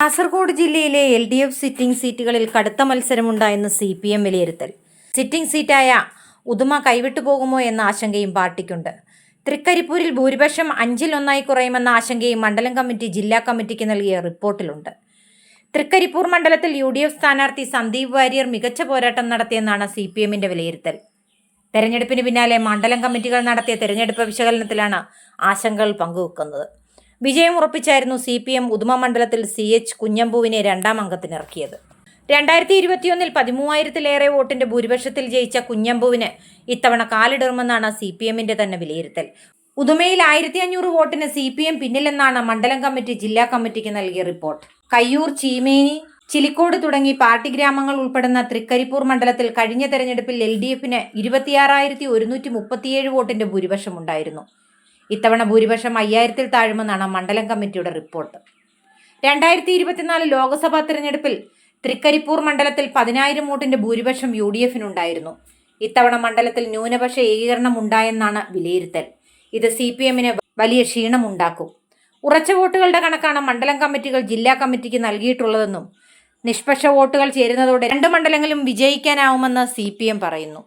കാസർഗോഡ് ജില്ലയിലെ LDF sitting സീറ്റുകളിൽ കടുത്ത മത്സരമുണ്ടായെന്ന് CPM വിലയിരുത്തൽ. സിറ്റിംഗ് സീറ്റായ ഉദുമ കൈവിട്ടു പോകുമോ എന്ന ആശങ്കയും പാർട്ടിക്കുണ്ട്. തൃക്കരിപ്പൂരിൽ ഭൂരിപക്ഷം 1/5 കുറയുമെന്ന ആശങ്കയും മണ്ഡലം കമ്മിറ്റി ജില്ലാ കമ്മിറ്റിക്ക് നൽകിയ റിപ്പോർട്ടിലുണ്ട്. തൃക്കരിപ്പൂർ മണ്ഡലത്തിൽ UDF സ്ഥാനാർത്ഥി സന്ദീപ് വാര്യർ മികച്ച പോരാട്ടം നടത്തിയെന്നാണ് CPMന്റെ വിലയിരുത്തൽ. തെരഞ്ഞെടുപ്പിന് പിന്നാലെ മണ്ഡലം കമ്മിറ്റികൾ നടത്തിയ തെരഞ്ഞെടുപ്പ് വിശകലനത്തിലാണ് ആശങ്കകൾ പങ്കുവെക്കുന്നത്. വിജയം ഉറപ്പിച്ചായിരുന്നു CPM ഉദുമ മണ്ഡലത്തിൽ CH കുഞ്ഞമ്പുവിനെ 2ാം അംഗത്തിനിറക്കിയത്. 2021 13,000-ലേറെ വോട്ടിന്റെ ഭൂരിപക്ഷത്തിൽ ജയിച്ച കുഞ്ഞമ്പുവിന് ഇത്തവണ കാലിടറുമെന്നാണ് CPMന്റെ തന്നെ വിലയിരുത്തൽ. ഉദുമയിൽ 1,500 വോട്ടിന് CPM പിന്നിലെന്നാണ് മണ്ഡലം കമ്മിറ്റി ജില്ലാ കമ്മിറ്റിക്ക് നൽകിയ റിപ്പോർട്ട്. കയ്യൂർ, ചീമേനി, ചിലിക്കോട് തുടങ്ങി പാർട്ടി ഗ്രാമങ്ങൾ ഉൾപ്പെടുന്ന തൃക്കരിപ്പൂർ മണ്ഡലത്തിൽ കഴിഞ്ഞ തെരഞ്ഞെടുപ്പിൽ LDFന് 26,137 വോട്ടിന്റെ ഭൂരിപക്ഷമുണ്ടായിരുന്നു. ഇത്തവണ ഭൂരിപക്ഷം 5,000-ൽ താഴുമെന്നാണ് മണ്ഡലം കമ്മിറ്റിയുടെ റിപ്പോർട്ട്. 2024 ലോക്സഭാ തെരഞ്ഞെടുപ്പിൽ തൃക്കരിപ്പൂർ മണ്ഡലത്തിൽ 10,000 വോട്ടിന്റെ ഭൂരിപക്ഷം UDFനുണ്ടായിരുന്നു. ഇത്തവണ മണ്ഡലത്തിൽ ന്യൂനപക്ഷ ഏകീകരണം ഉണ്ടായെന്നാണ് വിലയിരുത്തൽ. ഇത് CPMന് വലിയ ക്ഷീണമുണ്ടാക്കും. ഉറച്ച വോട്ടുകളുടെ കണക്കാണ് മണ്ഡലം കമ്മിറ്റികൾ ജില്ലാ കമ്മിറ്റിക്ക് നൽകിയിട്ടുള്ളതെന്നും നിഷ്പക്ഷ വോട്ടുകൾ ചേരുന്നതോടെ 2 മണ്ഡലങ്ങളും വിജയിക്കാനാവുമെന്ന് CPM പറയുന്നു.